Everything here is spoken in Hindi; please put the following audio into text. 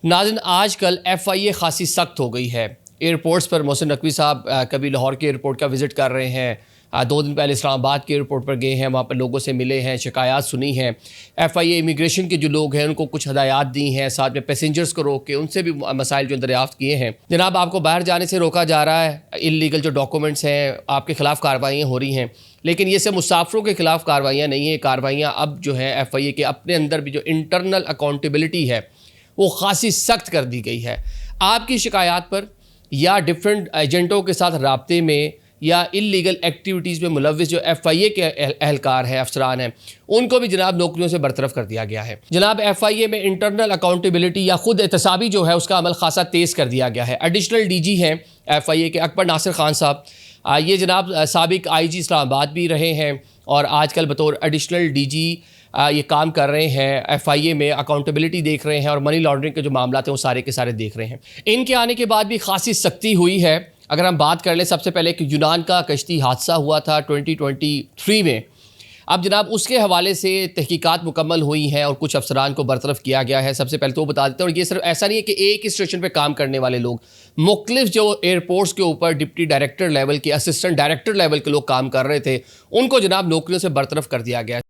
नाज़रीन, आजकल FIA खासी सख्त हो गई है। एयरपोर्ट्स पर मोहसिन नकवी साहब कभी लाहौर के एयरपोर्ट का विज़िट कर रहे हैं, 2 दिन पहले इस्लामाबाद के एयरपोर्ट पर गए हैं, वहाँ पर लोगों से मिले हैं, शिकायत सुनी हैं। FIA इमिग्रेशन के जो लोग हैं उनको कुछ हदायत दी हैं, साथ में पैसेंजर्स को रोक के उनसे भी मसाइल जो दरियाफ़्त किए हैं। जनाब, आपको बाहर जाने से रोका जा रहा है, इल्लीगल जो डॉक्यूमेंट्स हैं आपके ख़िलाफ़ कार्रवाइयाँ हो रही हैं, लेकिन ये सब मुसाफिरों के ख़िलाफ़ कार्रवाइयाँ नहीं है। कार्रवाइयाँ अब जो है FIA के अपने अंदर भी जो इंटरनल अकाउंटेबिलिटी है वो ख़ासी सख्त कर दी गई है। आपकी शिकायत पर या डिफरेंट एजेंटों के साथ राब्ते में या इल्लीगल एक्टिविटीज़ में मुलव्विस जो FIA के एहलकार हैं, अफसरान हैं, उनको भी जनाब नौकरियों से बरतरफ कर दिया गया है। जनाब, FIA में इंटरनल अकाउंटेबिलिटी या खुद एहतसाबी जो है उसका अमल खासा तेज़ कर दिया गया है। एडिशनल DG हैं FIA के अकबर नासिर खान साहब, ये जनाब साबिक IG इस्लामाबाद भी रहे हैं और आजकल बतौर एडिशनल DG ये काम कर रहे हैं। FIA में अकाउंटेबिलिटी देख रहे हैं और मनी लॉन्ड्रिंग के जो मामला हैं वो सारे के सारे देख रहे हैं। इनके आने के बाद भी खासी सख्ती हुई है। अगर हम बात कर लें, सबसे पहले एक यूनान का कश्ती हादसा हुआ था 2023 में। अब जनाब उसके हवाले से तहकीकात मुकम्मल हुई हैं और कुछ अफसरान को बरतरफ किया गया है। सबसे पहले तो वो बता देते हैं, और ये सिर्फ ऐसा नहीं है कि एक ही स्टेशन पे काम करने वाले लोग, मुख्तलिफ जो एयरपोर्ट्स के ऊपर डिप्टी डायरेक्टर लेवल के, असिस्टेंट डायरेक्टर लेवल के लोग काम कर रहे थे, उनको जनाब नौकरियों से बरतरफ कर दिया गया है।